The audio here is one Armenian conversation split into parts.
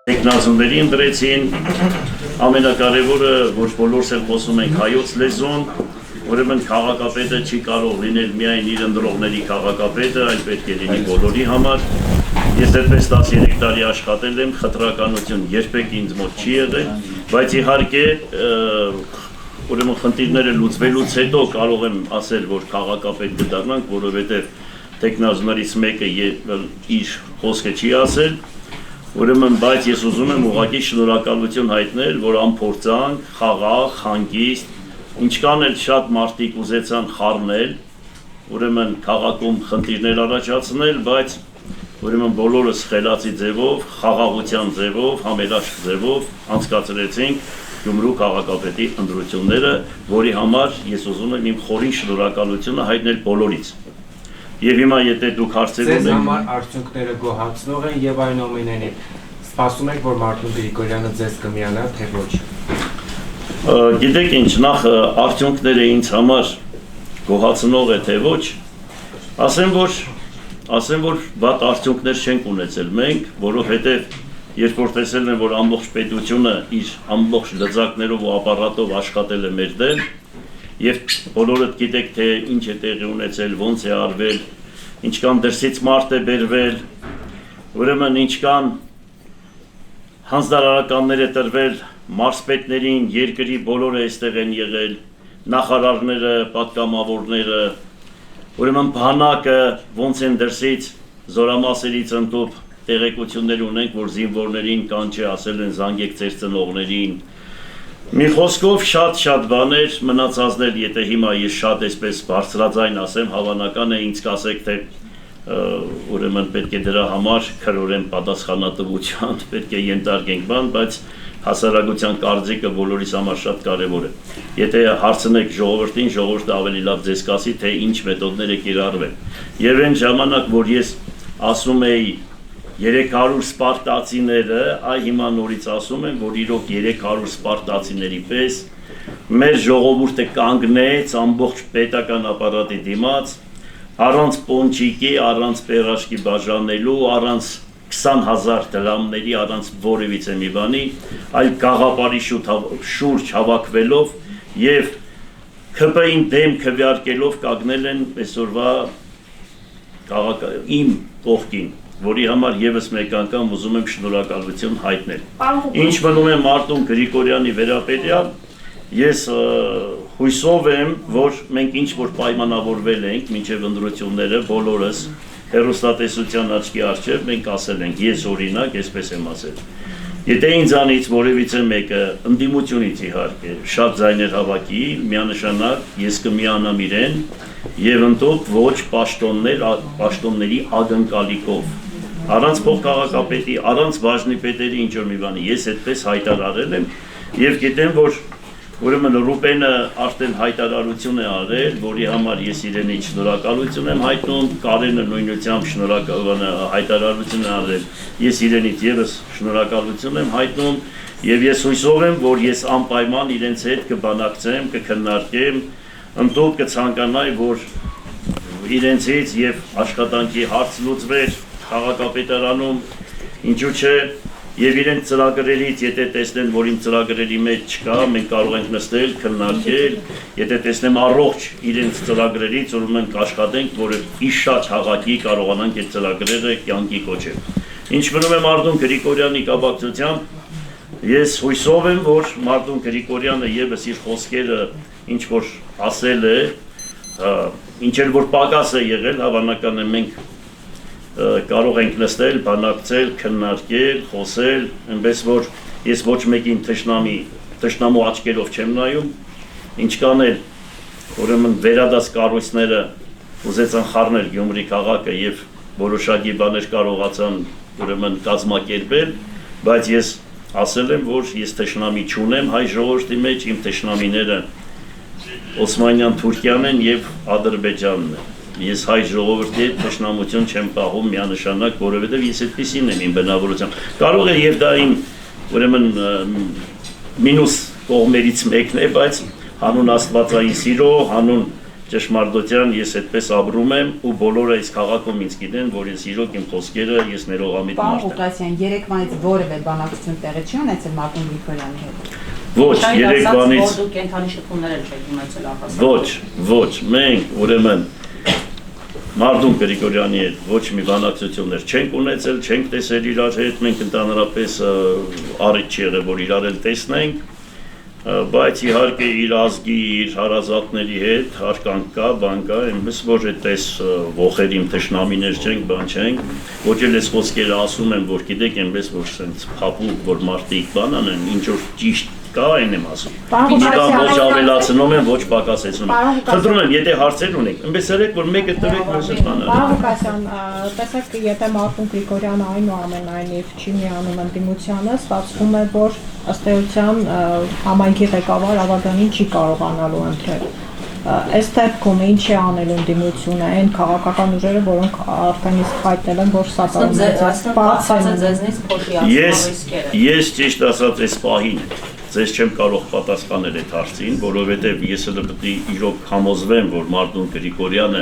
Տեխնազունների ընտրեցին, ամենակարևորը, որ բոլորս էլ խոսում ենք հայոց լեզուն, ուրեմն քաղաքապետը չի կարող լինել միայն իր ընտրողների քաղաքապետը, այլ պետք է լինի բոլորի համար։ Ես այդպես 13 տարի աշխատել եմ, խտրականություն երբեք ինձ մոտ չի եղել, բայց իհարկե ուրեմն խնդիրները լուծվելուց հետո կարող եմ ասել, որ քաղաքապետ կդառնանք, որովհետև տեխնազուններից մեկը իր խոսքը չի ասել, ուրեմն բայց ես ուզում եմ ուղղակի շնորհակալություն հայտնել, որ անփորձանք, խաղաղ, հանգիստ, ինչքան էլ շատ մարդիկ ուզեցան խառնել, ուրեմն քաղաքում խնդիրներ առաջացնել, բայց ուրեմն բոլորս խելացի ձևով, խաղաղության ձևով, համերաշխ ձևով անցկացրեցինք Գյումրու քաղաքապետի ընտրությունները, որի համար ես ուզում եմ իմ խորին շնորհակալությունը հայտնել բոլորից։ Եվ հիմա եթե դուք հարցեր ունեք, ձեզ համար արդյունքները գոհացնող են եւ այնուամենայնիվ սպասում եք, որ Մարտուն Գրիգորյանը ձեզ կմիանա, թե ոչ։ Գիտեք ինչ, նախ արդյունքները ինձ համար գոհացնող է, թե ոչ, ասեմ, որ վատ արդյունքներ չենք ունեցել մենք, որովհետև երբ որ տեսել են, որ ամբողջ պետությունը իր ամբողջ լծակներով ու ապարատով աշխատել է մեր դեմ, եւ բոլորդ գիտեք, թե ինչ է տեղի ունեցել, ոնց է արվել, ինչքան դրսից մարդ է բերվել, ուրեմն ինչքան հանձնարարականներ է տրվել մարզպետներին, երկրի բոլորը այստեղ են եղել, նախարարները, պատգամավորները, ուրեմն բանակը ոնց են դրսից զորամասերից ընդուp տեղեկություններ ունենք, որ զինվորներին կանչի ասել են զանգեք ձեր ծնողներին։ Մի խոսքով շատ բաներ մնացածն էլ, եթե հիմա ես շատ այսպես բարձրաձայն ասեմ, հավանական է ինձ կասեք, թե ուրեմն պետք է դրա համար քրորեն պատասխանատվության, պետք է ենթարկենք բան, բայց հասարակության կարծիքը բոլորիս համար շատ կարևոր է։ Եթե հարցնեք ժողովրդին, ժողովուրդը ավելի լավ ձեզ կասի, թե ինչ մեթոդներ է կիրառվել։ Եվ այն ժամանակ, որ ես ասում էի 300 սպարտացիները, այ հիմա նորից ասում եմ, որ իրոք 300 սպարտացիների պես մեր ժողովուրդը կանգնեց ամբողջ պետական ապարատի դիմաց, առանց պոնչիկի, առանց պերաշկի բաժանելու, առանց 20,000 դրամների, առանց որևիցե մի բանի, այլ գաղափարի շուրջ հավաքվելով եւ ՔՊ-ին դեմ քվեարկելով կանգնել են այսօրվա իմ կողքին, որի համար եւս մեկ անգամ ուզում եմ շնորհակալություն հայտնել։ Ինչ մնում է Մարտուն Գրիգորյանի վերաբերյալ, ես հույսով եմ, որ մենք ինչ որ պայմանավորվել ենք մինչև ընտրությունները բոլորս հեռուստատեսության աչքի առջև մենք ասել ենք, ես օրինակ, այսպես եմ ասել։ Եթե ինձանից որևիցե մեկը ընդդիմությունից իհարկե շատ ձայներ հավաքի, միանշանակ ես կմիանամ իրեն եւ ընդոք ոչ պաշտոնների ակնկալիքով, առանց փոխքաղաքապետի, առանց բաժնի պետերի ինչ որ մի բանի, ես այդպես հայտարարել եմ եւ գիտեմ, որ ուրեմն Ռուբենը արդեն հայտարարություն է արել, որի համար ես իրենից շնորհակալություն եմ հայտնում, Կարենը նույնությամբ հայտարարություն է արել, ես իրենից եւս շնորհակալություն եմ հայտնում եւ ես հույսով եմ, որ ես անպայման իրենց հետ կբանակցեմ, կքննարկեմ, ընդհանուր կցանկանայի, որ իրենցից եւ աշխատանքի հարց լուծվեր քաղաքապետարանում, ինչու՞ չէ, եւ իրենց ծրագրերից, եթե տեսնեն, որ իմ ծրագրերի մեջ չկա, մենք կարող ենք նստել, քննարկել, եթե տեսնեմ առողջ իրենց ծրագրերից, ուրեմն կաշխատենք, որ իշա քաղաքի կարողանանք այդ ծրագրերը կյանքի կոչել։ Ինչ մնում է Մարտուն Գրիգորյանի կապակցությամբ, ես հույսով եմ, որ Մարտուն Գրիգորյանը եւս իր խոսքերը ինչ որ ասել է, ինչ էլ որ պակաս է եղել, հավանական է մենք կարող ենք նստել, բանակցել, քննարկել, խոսել, այնպես որ ես ոչ մեկին թշնամու աչքերով չեմ նայում, ինչքան էլ ուրեմն վերադաս կառույցները ուզեցան խառնել Գյումրի քաղաքը եւ որոշակի բաներ կարողացան ուրեմն կազմակերպել, բայց ես ասել եմ, որ ես թշնամի չունեմ հայ ժողովրդի մեջ, իմ թշնամիները Օսմանյան Թուրքիան են եւ Ադրբեջանն են։ Ես հայ ժողովրդի հետ թշնամություն չեմ պահում միանշանակ, որովհետև ես այդպեսին եմ իմ բնավորությամբ։ Կարող է եւ դա իմ ուրեմն մինուս կողմերից մեկն է, բայց հանուն աստվածային սիրո, հանուն ճշմարտության ես այդպես ապրում եմ ու բոլորը այս քաղաքում ինձ գիտեն, որ ես իրոք իմ խոսքերը ես ներողամիտ Պարոն մարդ եմ։ Ղուկասյան, երեկվանից որևէ բանակցություն տեղի չի ունեցել Մարտուն Գրիգորյանի հետ։ Ոչ, երեկվանից դուք կենթանի շփումներ չեք ունեցել առհասարակ։ ոչ, մենք ուրեմն Մարտուն Գրիգորյանի հետ ոչ մի բանակցություններ չենք ունեցել, չենք տեսել իրար հետ, մենք ընդհանրապես առիթ չի եղել, որ իրար էլ տեսնենք, բայց իհարկե իր ազգի, իր հարազատների հետ հարկանք կա, բան կա, այնպես որ այդպես ոխերիմ թշնամիներ չենք, բան չենք, ոչ էլ այս խոսքերը ասում եմ, որ գիտեք, այնպես որ սենց փափուկ, որ մարդիկ բան անեն, ինչ որ ճիշտ կա, այն եմ ասում։ Մի բան ոչ ավելացնում եմ, ոչ պակասեցնում եմ։ Խնդրում եմ, եթե հարցեր ունեք, այնպես արեք, որ մեկը տվեք, մյուսը բան արեք։ Պարոն Ղուկասյան, տեսեք, եթե Մարտուն Գրիգորյանը այնուամենայնիվ չի միանում ընդդիմությանը, ստացվում է, որ ըստ էության համայնքի ղեկավար Ավագանին չի կարողանալու ընտրել։ Այս դեպքում ինչ է անելու ընդդիմությունը, այն քաղաքական ուժերը, որոնք արդեն իսկ հայտնել են, որ Ես ճիշտ ասած այս պահին ձեզ չեմ կարող պատասխանել այդ հարցին, որովհետև ես էլ պետք է իրոք համոզվեմ, որ Մարտուն Գրիգորյանը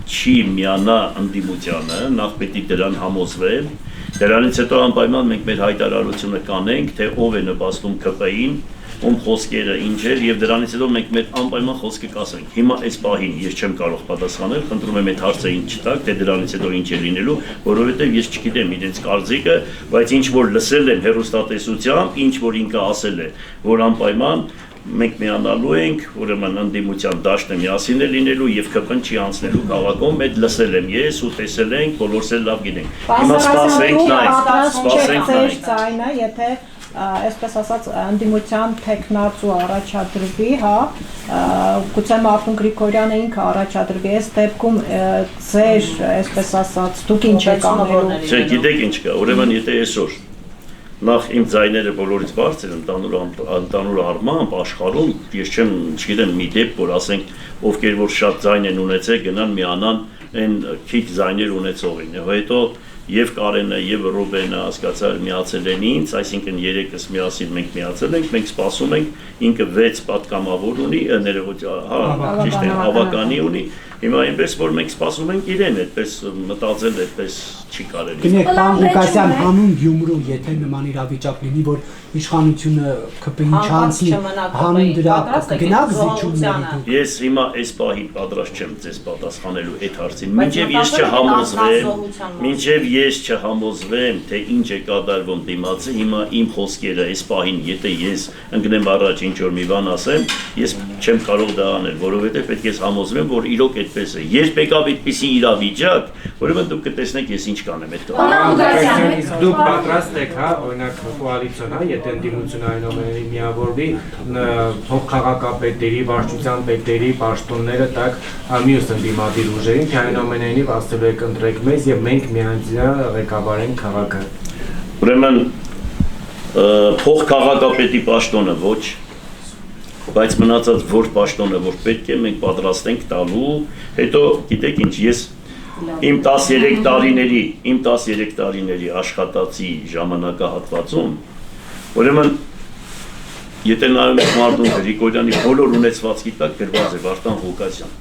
չի միանա ընդդիմությանը, նախ պետք է դրան համոզվեմ, դրանից հետո անպայման մենք մեր հայտարարությունը կանենք, թե ով է նպաստում ԿՊ-ին, ում խոսքերը ինչ էր եւ դրանից հետո մենք մեր անպայման խոսքը կասենք։ Հիմա այս պահին ես չեմ կարող պատասխանել, խնդրում եմ այդ հարցը ինչ չտաք, թե դրանից հետո ինչ է լինելու, որովհետեւ ես չգիտեմ իրենց կարծիքը, բայց ինչ որ լսել եմ հերոստատեսությամբ, ինչ որ ինքը ասել է, որ անպայման մենք միանալու ենք, ուրեմն ընդդիմության դաշտը միասին է լինելու եւ ԿՊ-ն չի անցնելու քաղաքում, այդ լսել եմ ես ու տեսել ենք, բոլորս էլ լավ գիտենք։ Հիմա սպասենք նայ, եթե այսպես ասած ընդդիմության տեխնացու առաջադրվի, հա, գուցե Մարտուն Գրիգորյանը ինքը առաջադրվի, այս դեպքում ձեր, այսպես ասած, դուք ինչ եք անելու։ Չէ, գիտեք ինչ կա, ուրեմն եթե այսօր նախ իմ ձայները բոլորից բարձր ընդանուր առմամբ աշխարհում, ես չգիտեմ մի դեպք, որ ասենք ովքեր որ շատ ձայն են ունեցել, գնան միանան այն քիչ ձայներ ունեցողին, հետո եւ Կարենը եւ Ռուբենը հասկացար միացել են ինձ, այսինքն երեքս միասին մենք միացել ենք, մենք սպասում ենք, ինքը 6 պատգամավոր ունի, ճիշտ է, ավականի ունի, հիմա այնպես որ մենք սպասում ենք իրեն, այդպես մտածել, այդպես չի կարելի։ Գնեք, պարոն Ղուկասյան, հանուն Գյումրու, եթե նման իրավիճակ լինի, որ իշխանությունը ԿՊ-ին չանցնի, հանուն դրա գնաք զիջումների։ Ես հիմա այս պահին պատրաստ չեմ ձեզ պատասխանելու այդ հարցին, մինչև ես չհամոզվեմ, թե ինչ է կատարվում դիմացը, հիմա իմ խոսքերը այս պահին, եթե ես ընկնեմ առաջ ինչ որ մի բան ասեմ, ես չեմ կարող դա անել, որովհետև պետք է համոզվեմ, որ իրոք այդպես է։ Երբ եկավ այդպիսի իրավիճակ, ուրեմն դուք կտեսնեք ես ինչ կանեմ այդ կողմից։ Դուք պատրաստ եք, հա, օրինակ կոալիցիոն, հա, եթե ընդդիմությունը այնուամենայնիվ միավորվի, փոխքաղաքապետերի, վարչության պետերի պաշտոնները տակ մյուս ընդդիմադիր ուժերին, թե այնուամենայնիվ ասելու եք ընտրեք մեզ եւ մենք միանձնյա ղեկավարենք քաղաքը։ Ուրեմն փոխքաղաքապետի պաշտոնը ոչ, բայց մնացած որ պաշտոնը որ պետք է մենք պատրաստ ենք տալու, հետո գիտեք ինչ, ես իմ 13 տարիների աշխատածի ժամանակահատվածում, ուրեմն եթե նայում եք Մարտուն Գրիգորյանի բոլոր ունեցվածքի տակ գրված է Վարդան Ղուկասյան,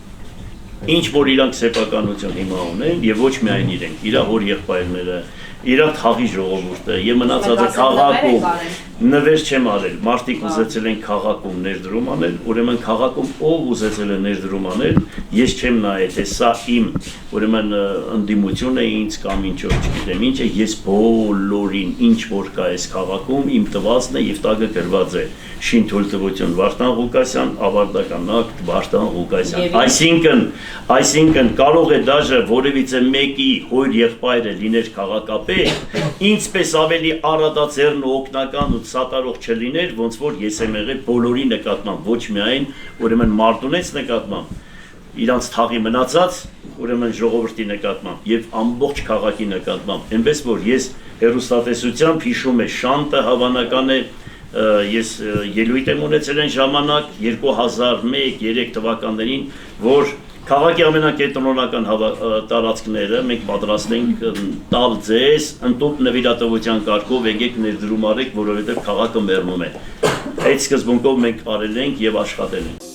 ինչ որ իրանք սեփականություն հիմա ունեն եւ ոչ միայն իրենք, իր հոր եղբայրները, իր թաղի ժողովուրդը եւ մնացածը քաղաքում նվեր չեմ արել, մարդիկ ուզեցել են քաղաքում ներդրում անել, ուրեմն քաղաքում ով ուզեցել է ներդրում անել, ես չեմ նայել, թե սա իմ ուրեմն ընդդիմություն է ինձ կամ ինչ որ չգիտեմ, ինչ է, ես բոլորին ինչ որ կա այս քաղաքում իմ տվածն է եւ տակը գրված է շին թույլտվություն Վարդան Ղուկասյան, ավարտական ակտ Վարդան Ղուկասյան, այսինքն կարող է դաժե որևիցե մեկի հոր եղբայրը լիներ քաղաքապետ, ինձպես ավելի առատաձեռն ու օգնական ու սատարող չլիներ, ոնց որ ես եմ եղել բոլորի նկատմամբ, ոչ միայն ուրեմն Մարտունից նկատմամբ, իրանց թաղի մնացած, ուրեմն ժողովրդի նկատմամբ եւ ամբողջ քաղաքի նկատմամբ, այնպես որ ես հերոստատեսությամբ հիշում եմ Շանտը հավանական է ես ելույթ եմ ունեցել այն ժամանակ 2001-3 թվականներին, որ քաղաքի ամենակենտրոնական տարածքները մենք պատրաստ ենք տալ ձեզ ընդհանուր նվիրատվության կարգով եկեք ներդրում արեք, որովհետև քաղաքը մեռնում է։ Այդ սկզբունքով մենք արել ենք եւ աշխատել ենք։